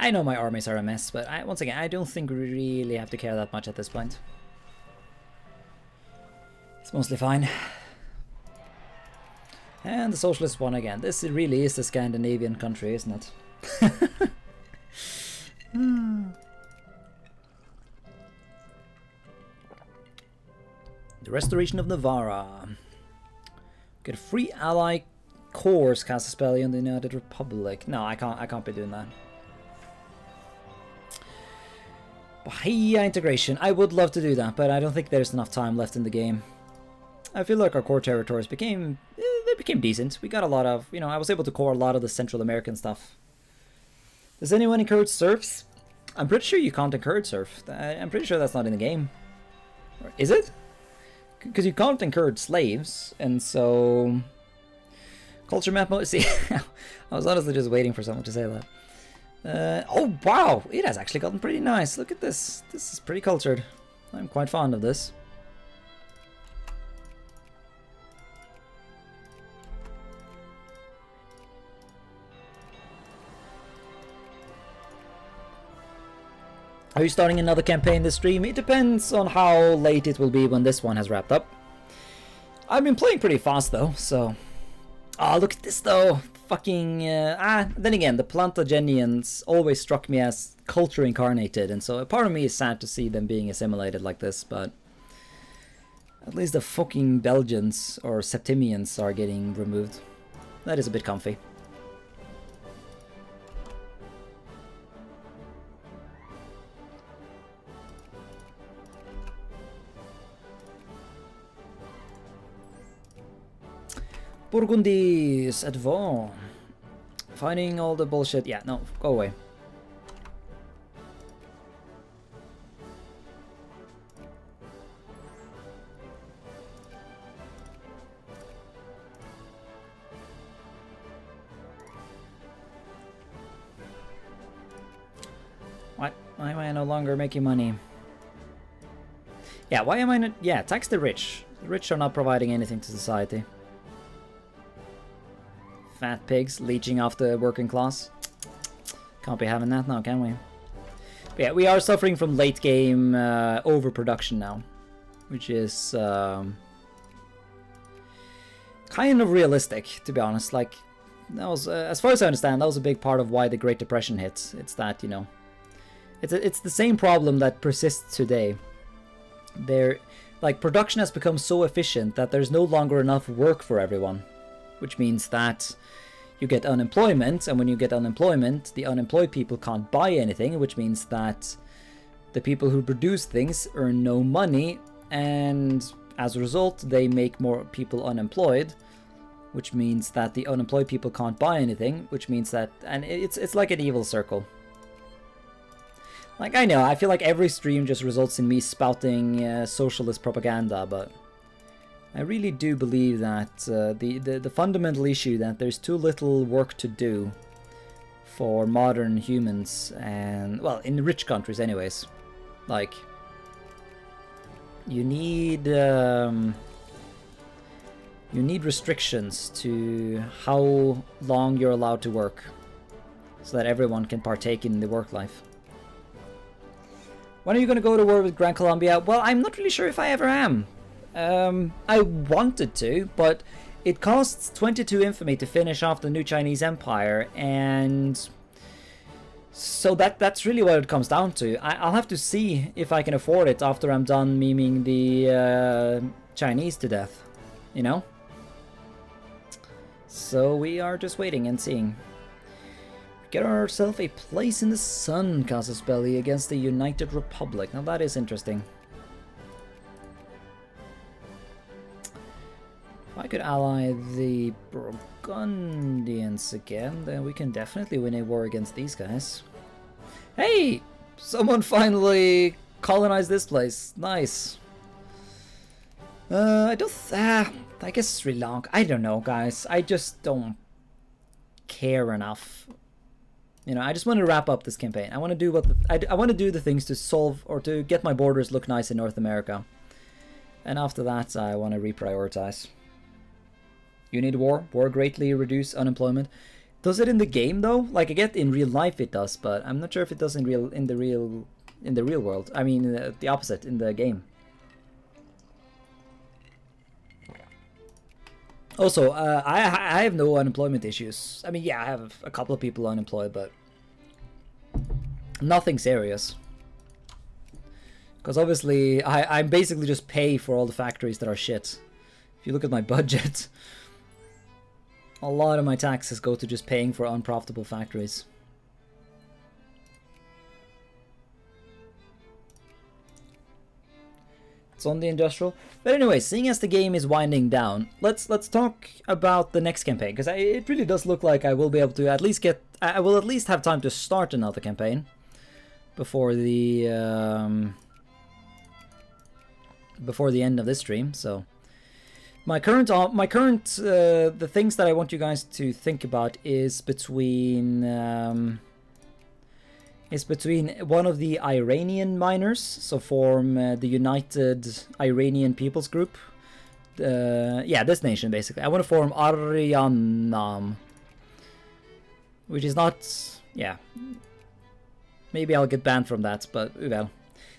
I know my armies are a mess, but once again, I don't think we really have to care that much at this point. It's mostly fine. And the socialist won again. This really is a Scandinavian country, isn't it? The restoration of Navarra. Get a free ally course cast a spell in the United Republic. No, I can't be doing that. Bahia integration. I would love to do that, but I don't think there's enough time left in the game. I feel like our core territories became decent. We got a lot of, you know, I was able to core a lot of the Central American stuff. Does anyone encourage serfs? I'm pretty sure you can't encourage serf. I'm pretty sure that's not in the game. Or is it? Because you can't encourage slaves, and so culture map mode. See, I was honestly just waiting for someone to say that. Oh wow, it has actually gotten pretty nice. Look at this. This is pretty cultured. I'm quite fond of this. Are you starting another campaign this stream? It depends on how late it will be when this one has wrapped up. I've been playing pretty fast though, so... Oh, look at this though! Fucking... then again, the Plantagenets always struck me as culture incarnated, and so a part of me is sad to see them being assimilated like this, but... At least the fucking Belgians, or Septimians, are getting removed. That is a bit comfy. Burgundies at Vaughan. Finding all the bullshit. Yeah, no, go away. What? Why am I no longer making money? Yeah, why am I not? Yeah, tax the rich. The rich are not providing anything to society. Fat pigs leeching off the working class. Can't be having that now, can we? But yeah, we are suffering from late game overproduction now, which is kind of realistic, to be honest. Like, that was, as far as I understand, that was a big part of why the Great Depression hit. It's that, you know, it's the same problem that persists today. Like, production has become so efficient that there's no longer enough work for everyone. Which means that you get unemployment, and when you get unemployment, the unemployed people can't buy anything, which means that the people who produce things earn no money, and as a result, they make more people unemployed, which means that the unemployed people can't buy anything, which means that, and it's like an evil circle. Like, I know, I feel like every stream just results in me spouting socialist propaganda, but I really do believe that the fundamental issue that there's too little work to do for modern humans, and, well, in rich countries anyways. Like, you need restrictions to how long you're allowed to work, so that everyone can partake in the work life. When are you going to go to war with Gran Colombia? Well, I'm not really sure if I ever am. I wanted to, but it costs 22 infamy to finish off the new Chinese Empire, and so that's really what it comes down to. I'll have to see if I can afford it after I'm done memeing the Chinese to death, you know? So we are just waiting and seeing. Get ourselves a place in the sun, Casus Belli, against the United Republic. Now that is interesting. If I could ally the Burgundians again, then we can definitely win a war against these guys. Hey! Someone finally colonized this place. Nice. I guess Sri Lanka. I don't know, guys. I just don't care enough. You know, I just want to wrap up this campaign. I want to do what I want to do the things to solve or to get my borders look nice in North America. And after that, I want to reprioritize. You need war. War greatly reduce unemployment. Does it in the game though? Like I get in real life it does, but I'm not sure if it does in the real world. I mean the opposite in the game. Also, I have no unemployment issues. I mean, yeah, I have a couple of people unemployed, but nothing serious. Because obviously, I basically just pay for all the factories that are shit. If you look at my budget, a lot of my taxes go to just paying for unprofitable factories. It's on the industrial. But anyway, seeing as the game is winding down, let's talk about the next campaign, because it really does look like I will be able to at least get. I will at least have time to start another campaign before the end of this stream. So my current the things that I want you guys to think about is between one of the Iranian miners, so form the United Iranian Peoples Group. Yeah, this nation basically. I want to form Aryanam, which is not. Yeah, maybe I'll get banned from that, but well.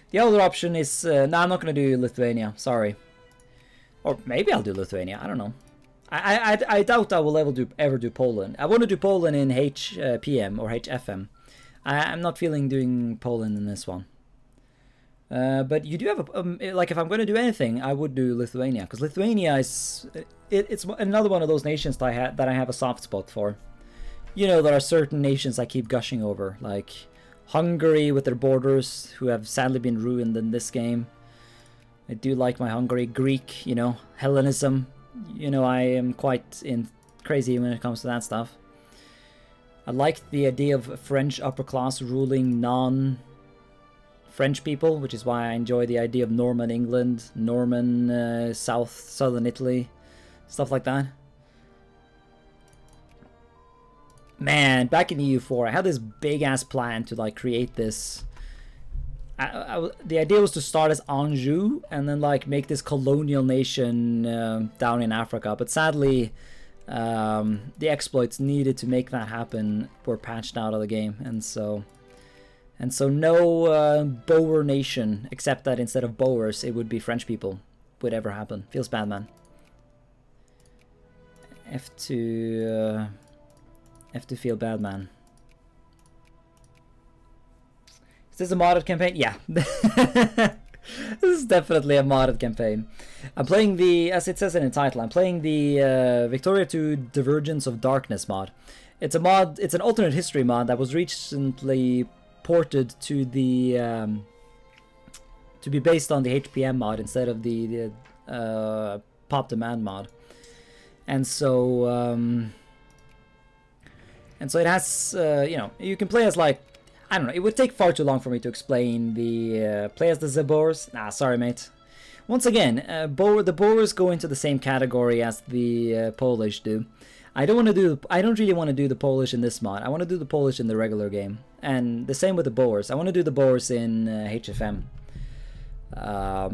The other option is no, I'm not gonna do Lithuania. Sorry. Or maybe I'll do Lithuania. I don't know. I doubt I will ever do Poland. I want to do Poland in HPM or HFM. I'm not feeling doing Poland in this one. But you do have like if I'm going to do anything, I would do Lithuania, because Lithuania is it's another one of those nations that I have a soft spot for. You know, there are certain nations I keep gushing over, like Hungary with their borders, who have sadly been ruined in this game. I do like my Hungary. Greek, you know, Hellenism. You know, I am quite crazy when it comes to that stuff. I like the idea of French upper class ruling non-French people, which is why I enjoy the idea of Norman England, Norman southern Italy, stuff like that. Man, back in EU4, I had this big-ass plan to like create this. The idea was to start as Anjou and then like make this colonial nation down in Africa, but sadly the exploits needed to make that happen were patched out of the game, and so no Boer nation, except that instead of Boers it would be French people, would ever happen. Feels bad, man. Have to feel bad, man. Is this a modded campaign? Yeah. This is definitely a modded campaign. I'm playing the, as it says in the title, I'm playing the Victoria 2 Divergence of Darkness mod. It's a mod, it's an alternate history mod that was recently ported to the to be based on the HPM mod instead of the pop demand mod. And so it has you know, you can play as like, I don't know, it would take far too long for me to explain the play as the Zabors. Nah, sorry, mate. Once again, the Boers go into the same category as the Polish do. I don't really want to do the Polish in this mod. I want to do the Polish in the regular game, and the same with the Boers. I want to do the Boers in HFM. I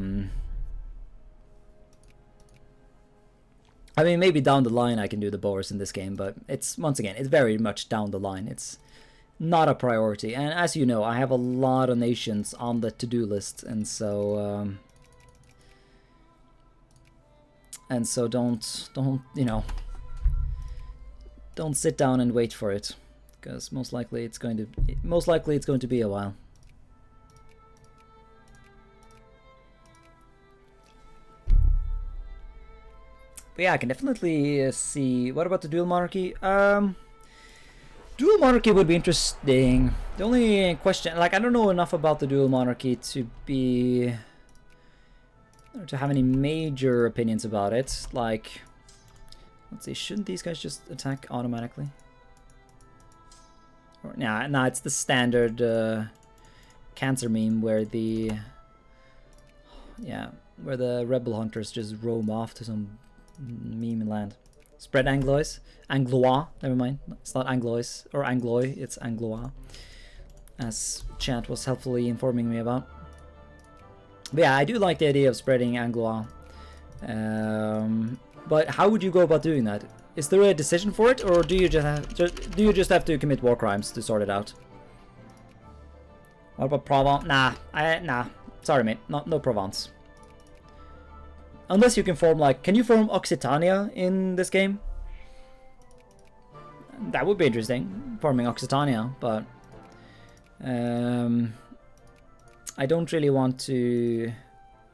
mean, maybe down the line I can do the Boers in this game, but it's, once again, it's very much down the line. It's not a priority, and as you know, I have a lot of nations on the to-do list, and so don't you know, don't sit down and wait for it, because most likely it's going to be a while. But yeah, I can definitely see. What about the dual monarchy? Dual monarchy would be interesting. The only question, like, I don't know enough about the dual monarchy to have any major opinions about it. Like, let's see, shouldn't these guys just attack automatically? Or, nah, it's the standard cancer meme where the rebel hunters just roam off to some meme land. Spread Anglois. Anglois, never mind. It's not Anglois or Anglois, it's Anglois, as chat was helpfully informing me about. But yeah, I do like the idea of spreading Anglois. But how would you go about doing that? Is there a decision for it, or do you just have to commit war crimes to sort it out? What about Provence? Nah. Sorry, mate. No Provence. Unless you can form, like... Can you form Occitania in this game? That would be interesting, forming Occitania, but... I don't really want to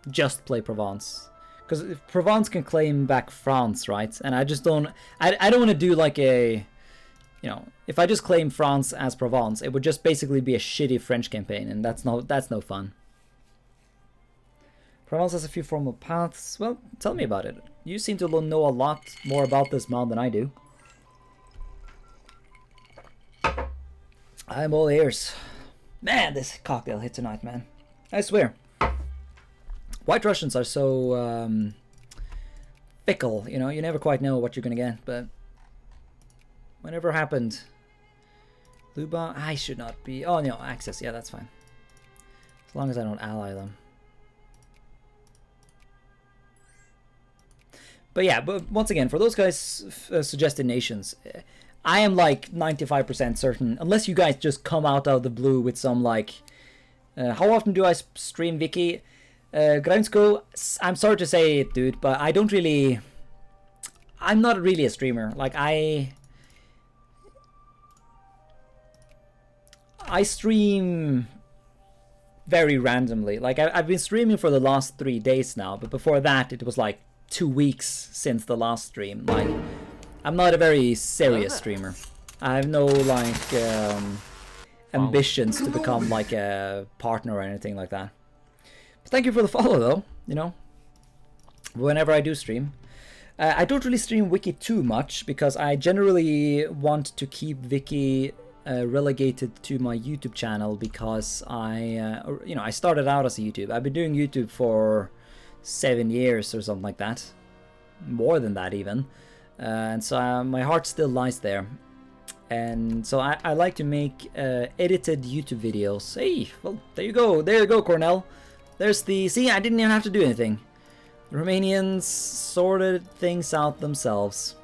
just play Provence. Because Provence can claim back France, right? And I just don't... I don't want to do like a... You know, if I just claim France as Provence, it would just basically be a shitty French campaign, and that's no fun. Provence has a few formal paths. Well, tell me about it. You seem to know a lot more about this mod than I do. I'm all ears. Man, this cocktail hit tonight, man. I swear. White Russians are so fickle, you know, you never quite know what you're gonna get, but whatever happened. Luba, I should not be. Oh no, access, yeah, that's fine. As long as I don't ally them. But yeah, but once again, for those guys suggested nations, I am like 95% certain, unless you guys just come out of the blue with some like, how often do I stream Wiki? Groundsko, I'm sorry to say it, dude, but I don't really, I'm not really a streamer. Like I stream very randomly. Like I've been streaming for the last 3 days now, but before that it was like 2 weeks since the last stream. Like, I'm not a very serious streamer. I have no like ambitions to become like a partner or anything like that. But thank you for the follow though, you know, whenever I do stream. I don't really stream Wiki too much because I generally want to keep Wiki relegated to my YouTube channel because you know, I started out as a YouTube. I've been doing YouTube for 7 years or something like that, more than that even, and so my heart still lies there, and so I like to make edited YouTube videos. Hey, well, there you go, Cornell. There's the, see, I didn't even have to do anything. The Romanians sorted things out themselves.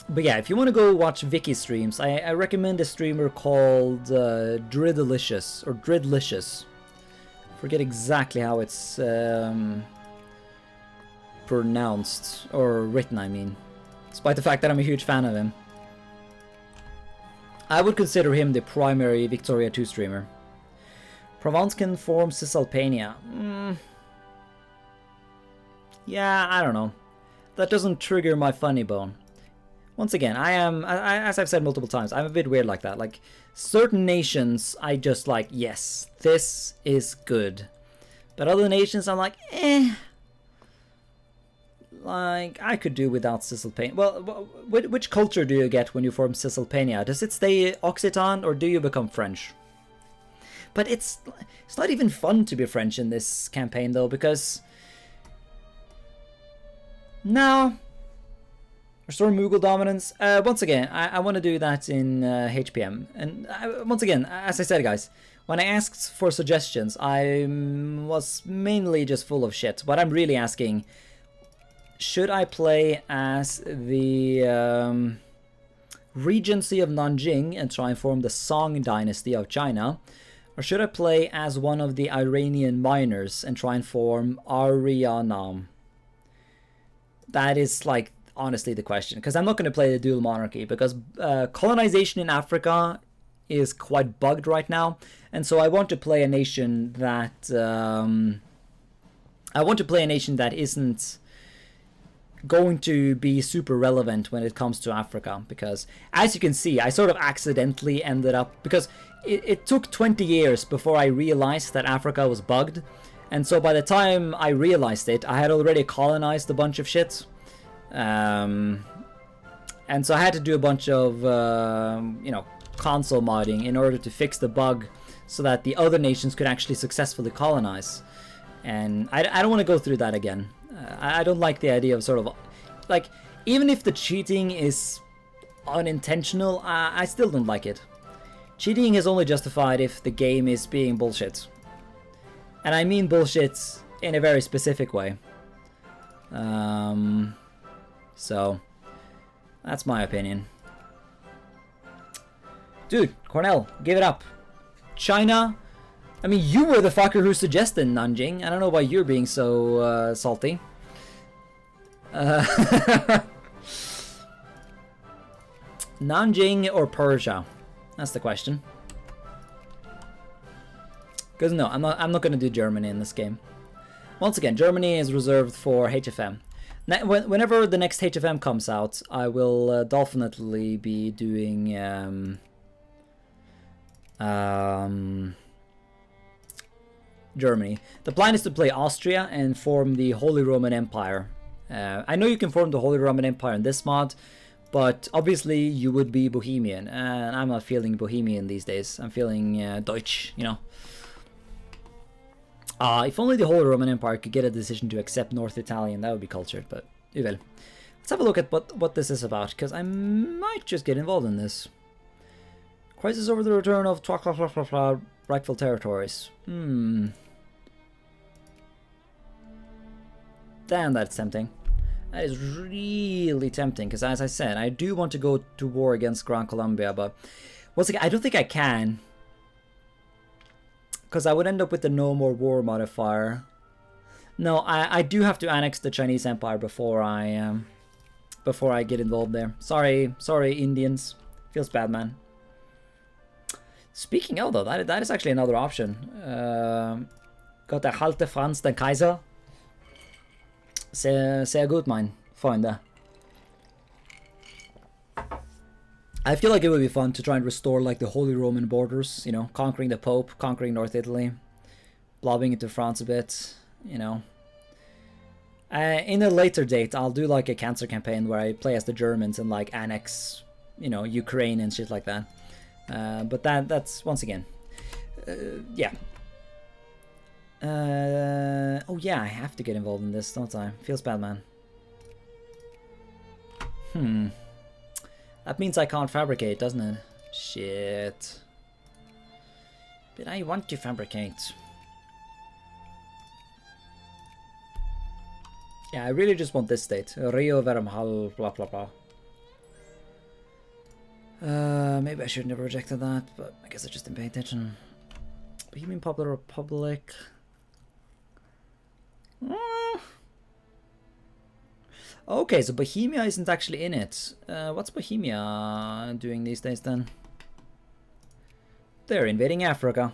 But yeah, if you want to go watch Vicky streams, I recommend a streamer called Dridlicious, or Dridlicious. Forget exactly how it's pronounced, or written, I mean. Despite the fact that I'm a huge fan of him. I would consider him the primary Victoria 2 streamer. Provence can form Cisalpania. Yeah, I don't know. That doesn't trigger my funny bone. Once again, as I've said multiple times, I'm a bit weird like that. Like, certain nations, I just like, yes, this is good. But other nations, I'm like, eh. Like, I could do without Cisalpania. Well, which culture do you get when you form Cisalpania? Does it stay Occitan, or do you become French? But it's not even fun to be French in this campaign, though, because... No. Restore Mughal dominance. Once again, I want to do that in HPM. And once again, as I said, guys, when I asked for suggestions, I was mainly just full of shit. What I'm really asking, should I play as the Regency of Nanjing and try and form the Song Dynasty of China? Or should I play as one of the Iranian miners and try and form Aryanam? That is, like, honestly the question. Because I'm not going to play the dual monarchy, because colonization in Africa is quite bugged right now. And so I want to play a nation that... isn't going to be super relevant when it comes to Africa, because as you can see, I sort of accidentally ended up, because it took 20 years before I realized that Africa was bugged, and so by the time I realized it, I had already colonized a bunch of shit, and so I had to do a bunch of you know, console modding in order to fix the bug so that the other nations could actually successfully colonize. And I don't want to go through that again. I don't like the idea of sort of, like, even if the cheating is unintentional, I still don't like it. Cheating is only justified if the game is being bullshit. And I mean bullshit in a very specific way. So that's my opinion. Dude, Cornell, give it up. China. I mean, you were the fucker who suggested Nanjing. I don't know why you're being so salty. Nanjing or Persia? That's the question. Because no, I'm not gonna do Germany in this game. Once again, Germany is reserved for HFM. Now, whenever the next HFM comes out, I will definitely be doing Germany. The plan is to play Austria and form the Holy Roman Empire. I know you can form the Holy Roman Empire in this mod, but obviously you would be Bohemian, and I'm not feeling Bohemian these days. I'm feeling Deutsch, you know. If only the Holy Roman Empire could get a decision to accept North Italian, that would be cultured, but well. Let's have a look at what this is about, because I might just get involved in this. Crisis over the return of rightful territories. Damn, that's tempting. That is really tempting, because as I said, I do want to go to war against Gran Colombia, but once again, I don't think I can. Because I would end up with the no more war modifier. No, I do have to annex the Chinese Empire before I get involved there. Sorry, Indians. Feels bad, man. Speaking of though, that is actually another option. Got der Halte Franz den Kaiser. Sehr gut, mein Freunde. I feel like it would be fun to try and restore like the Holy Roman borders, you know, conquering the Pope, conquering North Italy, blobbing into France a bit, you know. In a later date, I'll do like a cancer campaign where I play as the Germans and like annex, you know, Ukraine and shit like that. But that's once again, yeah. Oh yeah, I have to get involved in this, don't I? Feels bad, man. That means I can't fabricate, doesn't it? Shit. But I want to fabricate. Yeah, I really just want this state. Rio Vermhal, blah blah blah. Maybe I shouldn't have rejected that, but I guess I just didn't pay attention. Bohemian Popular Republic. Okay, so Bohemia isn't actually in it. What's Bohemia doing these days then? They're invading Africa.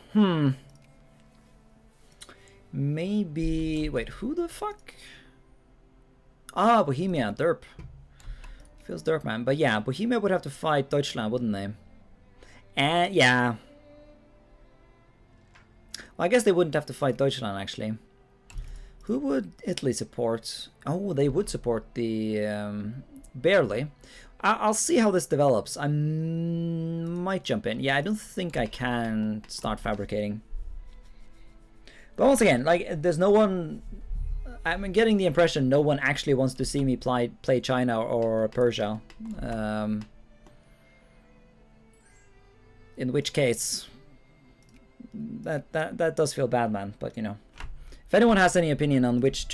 Maybe... Wait, who the fuck? Ah, Bohemia, derp. Feels derp, man. But yeah, Bohemia would have to fight Deutschland, wouldn't they? And yeah. Well, I guess they wouldn't have to fight Deutschland, actually. Who would Italy support? Oh, they would support the... barely. I'll see how this develops. I might jump in. Yeah, I don't think I can start fabricating. But once again, like, there's no one... I'm getting the impression no one actually wants to see me play China or Persia. In which case... That does feel bad, man. But, you know... If anyone has any opinion on which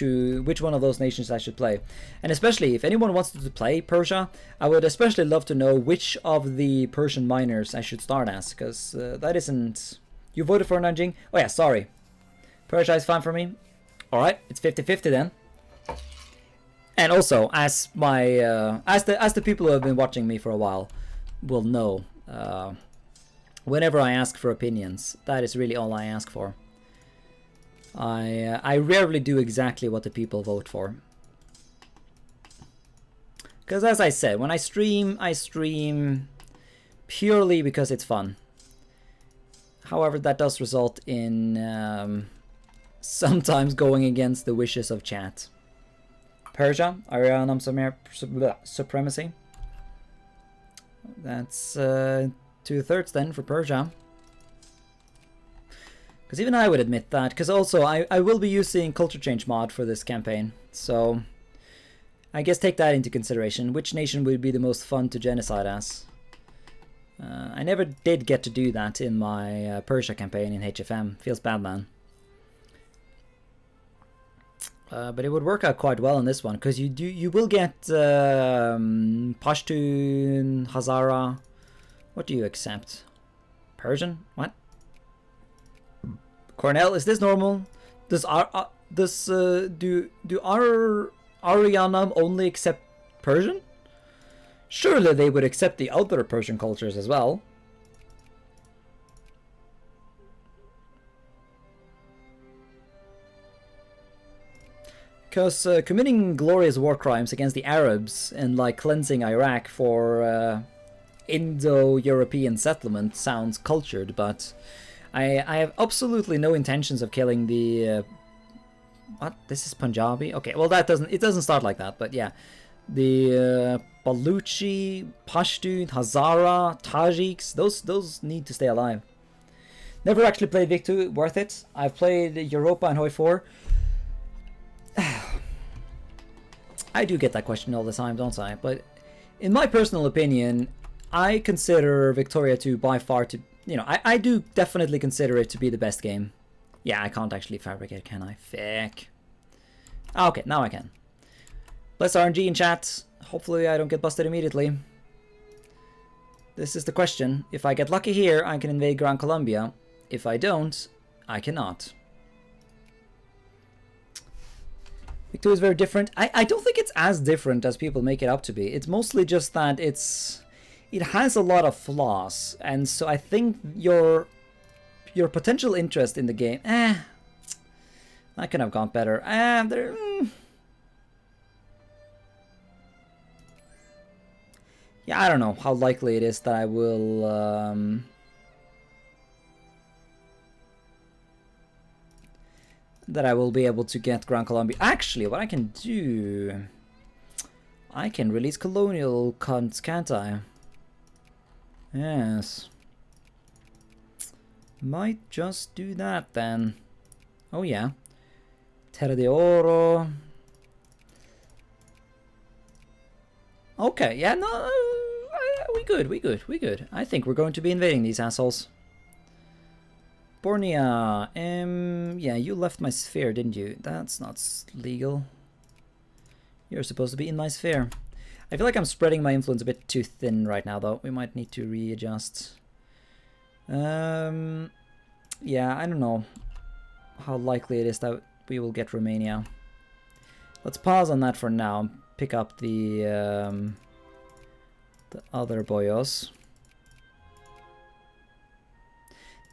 one of those nations I should play, and especially if anyone wants to play Persia, I would especially love to know which of the Persian miners I should start as, because that isn't... You voted for Nanjing? Oh yeah, sorry. Persia is fine for me. Alright, it's 50-50 then. And also, as my as the people who have been watching me for a while will know, whenever I ask for opinions, that is really all I ask for. I rarely do exactly what the people vote for. Because as I said, when I stream purely because it's fun. However, that does result in sometimes going against the wishes of chat. Persia, Arianum Supremacy. That's 2/3 then for Persia. Because even I would admit that, because also I will be using Culture Change mod for this campaign, so I guess take that into consideration. Which nation would be the most fun to genocide as? I never did get to do that in my Persia campaign in HFM. Feels bad, man. But it would work out quite well in this one, because you will get Pashtun, Hazara. What do you accept? Persian? What? Cornell, is this normal? Do Aryanam only accept Persian? Surely they would accept the other Persian cultures as well. Because committing glorious war crimes against the Arabs and like cleansing Iraq for Indo-European settlement sounds cultured, but I have absolutely no intentions of killing the what? This is Punjabi? Okay, well it doesn't start like that, but yeah. The Baluchi, Pashtun, Hazara, Tajiks, those need to stay alive. Never actually played Vic 2, worth it. I've played Europa and Hoi 4. I do get that question all the time, don't I? But in my personal opinion, I consider Victoria 2 by far to... You know, I do definitely consider it to be the best game. Yeah, I can't actually fabricate, can I? Fuck. Okay, now I can. Bless RNG in chat. Hopefully I don't get busted immediately. This is the question. If I get lucky here, I can invade Gran Colombia. If I don't, I cannot. Vic 2 is very different. I don't think it's as different as people make it up to be. It's mostly just that it has a lot of flaws, and so I think your potential interest in the game, that could have gone better. Yeah, I don't know how likely it is that I will be able to get Gran Colombia. Actually, what I can do, I can release colonial cunts, can't I? Yes. Might just do that then. Oh yeah. Terra de Oro. Okay, yeah, no, we good. I think we're going to be invading these assholes. Bornea, yeah, you left my sphere, didn't you? That's not legal. You're supposed to be in my sphere. I feel like I'm spreading my influence a bit too thin right now, though. We might need to readjust. Yeah, I don't know how likely it is that we will get Romania. Let's pause on that for now. Pick up the other boyos.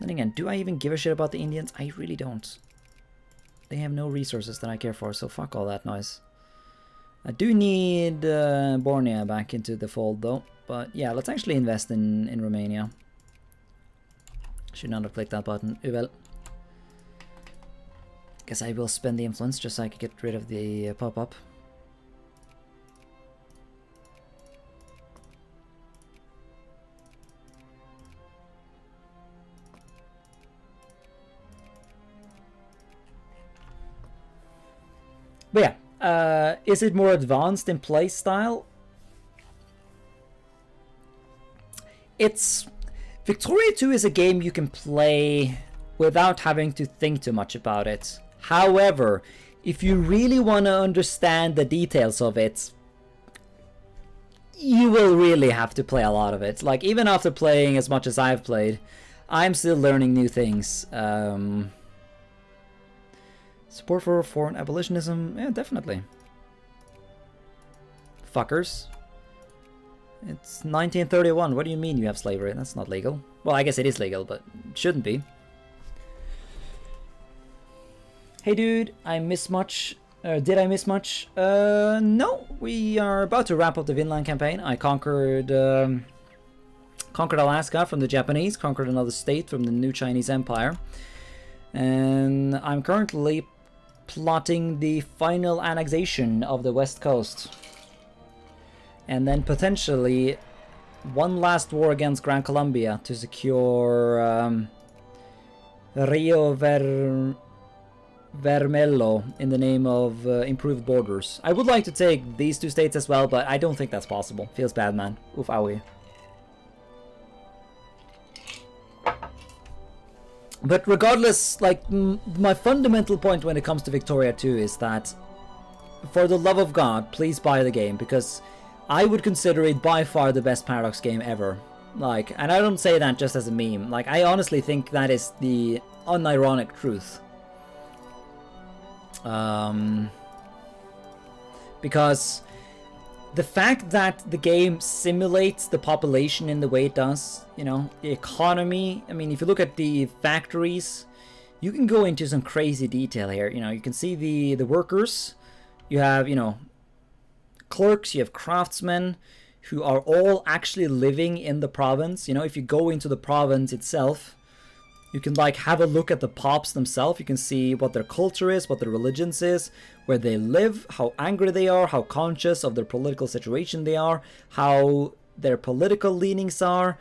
Then again, do I even give a shit about the Indians? I really don't. They have no resources that I care for, so fuck all that noise. I do need Bornea back into the fold though. But yeah, let's actually invest in Romania. Should not have clicked that button. Well. Guess I will spend the influence just so I can get rid of the pop-up. But yeah, is it more advanced in play style? Victoria 2 is a game you can play without having to think too much about it. However, if you really want to understand the details of it, you will really have to play a lot of it. Like, even after playing as much as I've played, I'm still learning new things. Support for foreign abolitionism? Yeah, definitely. Fuckers. It's 1931. What do you mean you have slavery? That's not legal. Well, I guess it is legal, but it shouldn't be. Hey dude, I miss much. Did I miss much? No. We are about to wrap up the Vinland campaign. I conquered Alaska from the Japanese, conquered another state from the new Chinese Empire. And I'm currently plotting the final annexation of the West Coast. And then potentially one last war against Gran Colombia to secure Rio Vermelho in the name of improved borders. I would like to take these two states as well, but I don't think that's possible. Feels bad, man. Oof, owie. But regardless, like, my fundamental point when it comes to Victoria 2 is that for the love of God, please buy the game, because I would consider it by far the best Paradox game ever. Like, and I don't say that just as a meme. Like, I honestly think that is the unironic truth. Because the fact that the game simulates the population in the way it does, you know, the economy. I mean, if you look at the factories, you can go into some crazy detail here. You know, you can see the workers. You have, you know, clerks, you have craftsmen who are all actually living in the province. You know, if you go into the province itself, you can like have a look at the pops themselves. You can see what their culture is, what their religions is, where they live, how angry they are, how conscious of their political situation they are, how their political leanings are,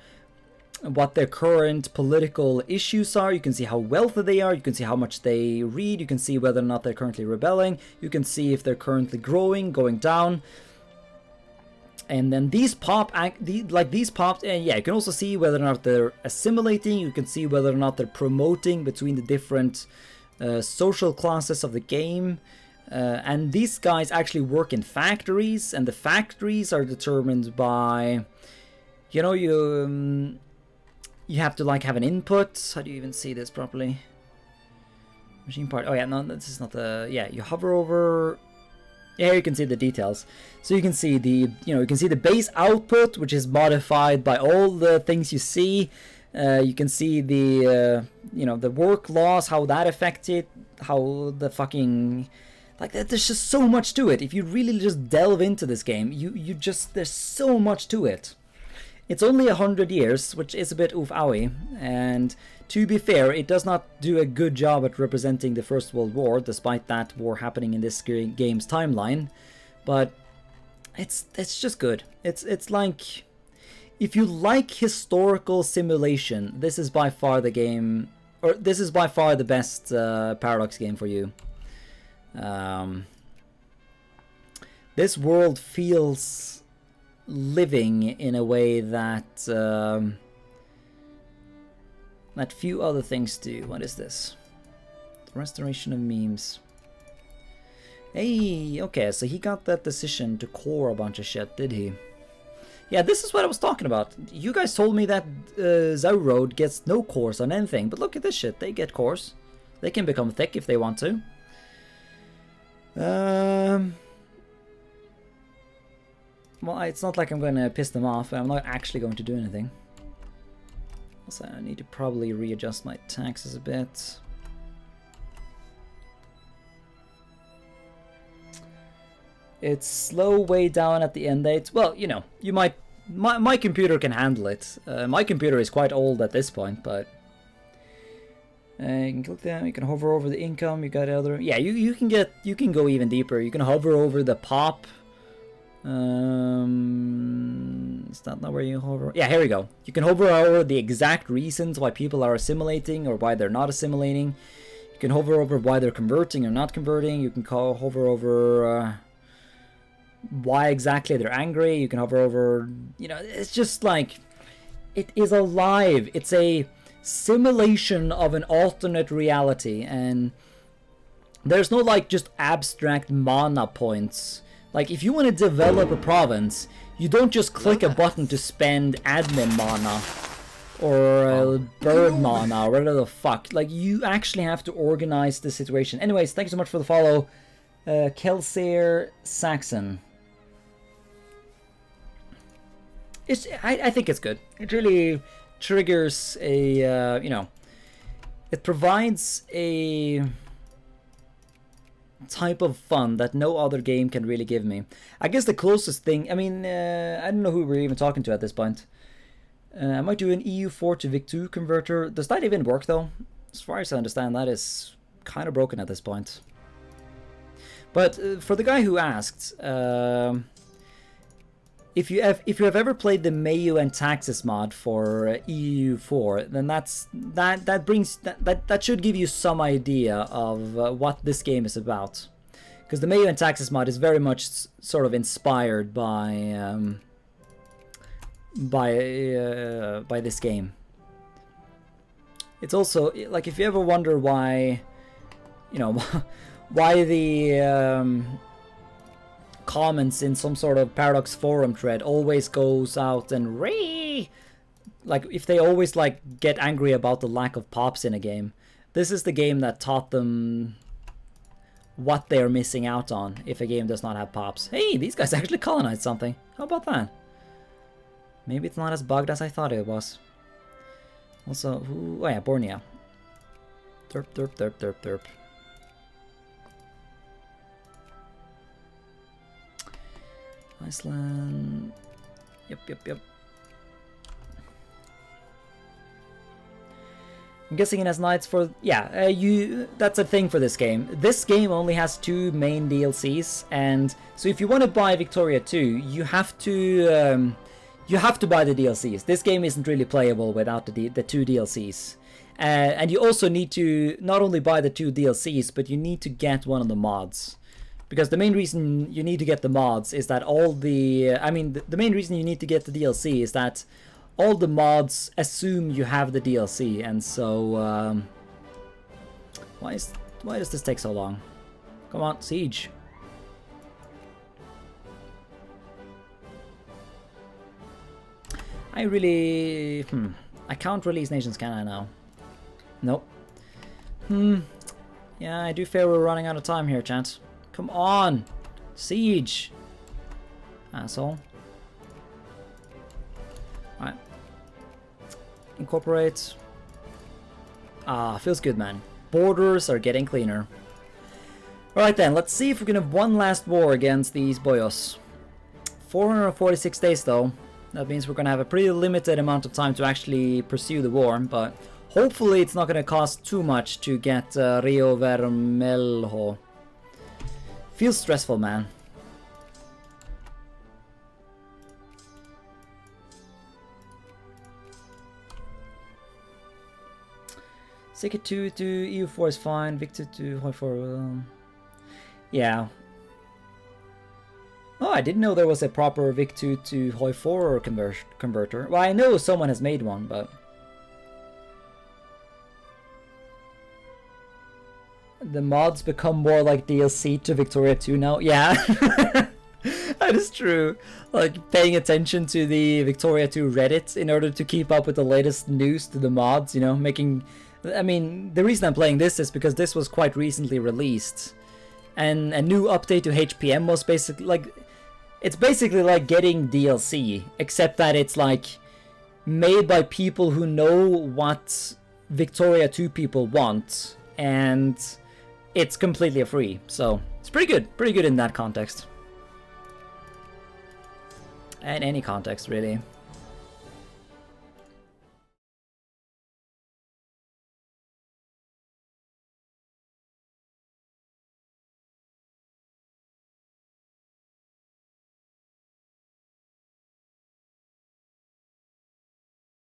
what their current political issues are. You can see how wealthy they are. You can see how much they read. You can see whether or not they're currently rebelling. You can see if they're currently growing, going down. And then these pop, and yeah, you can also see whether or not they're assimilating. You can see whether or not they're promoting between the different social classes of the game. And these guys actually work in factories, and the factories are determined by, you know, you have to like have an input. How do you even see this properly? Machine part. Oh yeah, no, this is not the. Yeah, you hover over. Yeah, here you can see the details. So you can see the, you know, you can see the base output, which is modified by all the things you see. You can see the, you know, the work laws, how that affects it, how the fucking, like, there's just so much to it. If you really just delve into this game, you just, there's so much to it. It's only 100 years, which is a bit oof-owie, and to be fair, it does not do a good job at representing the First World War, despite that war happening in this game's timeline. But it's just good. It's like, if you like historical simulation, this is by far the game, or this is by far the best Paradox game for you. This world feels living in a way that that few other things do. What is this? The restoration of memes. Hey, okay, so he got that decision to core a bunch of shit, did he? Yeah, this is what I was talking about. You guys told me that Zaurod gets no cores on anything, but look at this shit. They get cores. They can become thick if they want to. Well, it's not like I'm going to piss them off. I'm not actually going to do anything. Also, I need to probably readjust my taxes a bit. It's slow way down at the end date. Well, you know, you might... My computer can handle it. My computer is quite old at this point, but... you can click that, you can hover over the income, you got other... Yeah, you can go even deeper. You can hover over the pop... is that not where you hover? Yeah, here we go. You can hover over the exact reasons why people are assimilating or why they're not assimilating. You can hover over why they're converting or not converting. You can hover over why exactly they're angry. You can hover over, you know, it's just like, it is alive. It's a simulation of an alternate reality, and there's no like just abstract mana points. Like, if you want to develop a province, you don't just click a button to spend admin mana or bird mana or whatever the fuck. Like, you actually have to organize the situation. Anyways, thank you so much for the follow, Kelsier Saxon. I think it's good. It really triggers a, you know, it provides a type of fun that no other game can really give me. I guess the closest thing, I mean, I don't know who we're even talking to at this point. I might do an EU4 to VIC2 converter. Does that even work though? As far as I understand, that is kind of broken at this point. But for the guy who asked, if you have ever played the Mayo and Taxes mod for EU4, then that should give you some idea of what this game is about, because the Mayo and Taxes mod is very much sort of inspired by this game. It's also like, if you ever wonder why, you know, why the comments in some sort of Paradox forum thread always goes out and like if they always like get angry about the lack of pops in a game, this is the game that taught them what they're missing out on if a game does not have pops. Hey, these guys actually colonized something. How about that? Maybe it's not as bugged as I thought it was. Also, oh yeah, Borneo. Derp, derp, derp, derp, derp. Iceland. Yep, yep, yep. I'm guessing it has knights for... Yeah, that's a thing for this game. This game only has 2 main DLCs, and so if you want to buy Victoria 2, you have to buy the DLCs. This game isn't really playable without the 2 DLCs. And you also need to not only buy the 2 DLCs, but you need to get one of the mods. Because the main reason you need to get the mods is that all the... I mean, the main reason you need to get the DLC is that all the mods assume you have the DLC, and so why does this take so long? Come on, siege. I really... I can't release nations, can I now? Nope. Yeah, I do fear we're running out of time here, chat. Come on! Siege! Asshole. Alright. Incorporate. Ah, feels good, man. Borders are getting cleaner. Alright then, let's see if we can have one last war against these boyos. 446 days though. That means we're gonna have a pretty limited amount of time to actually pursue the war, but hopefully it's not gonna cost too much to get Rio Vermelho. Feels stressful, man. Sika 2 to EU4 is fine. Victor to Hoi 4. Yeah. Oh, I didn't know there was a proper Vic 2 to Hoi 4 converter. Well, I know someone has made one, but... The mods become more like DLC to Victoria 2 now. Yeah, that is true. Like, paying attention to the Victoria 2 Reddit in order to keep up with the latest news to the mods, you know, making... I mean, the reason I'm playing this is because this was quite recently released. And a new update to HPM was basically, like... It's basically like getting DLC, except that it's, like, made by people who know what Victoria 2 people want, and... It's completely free, so it's pretty good in that context. And any context, really.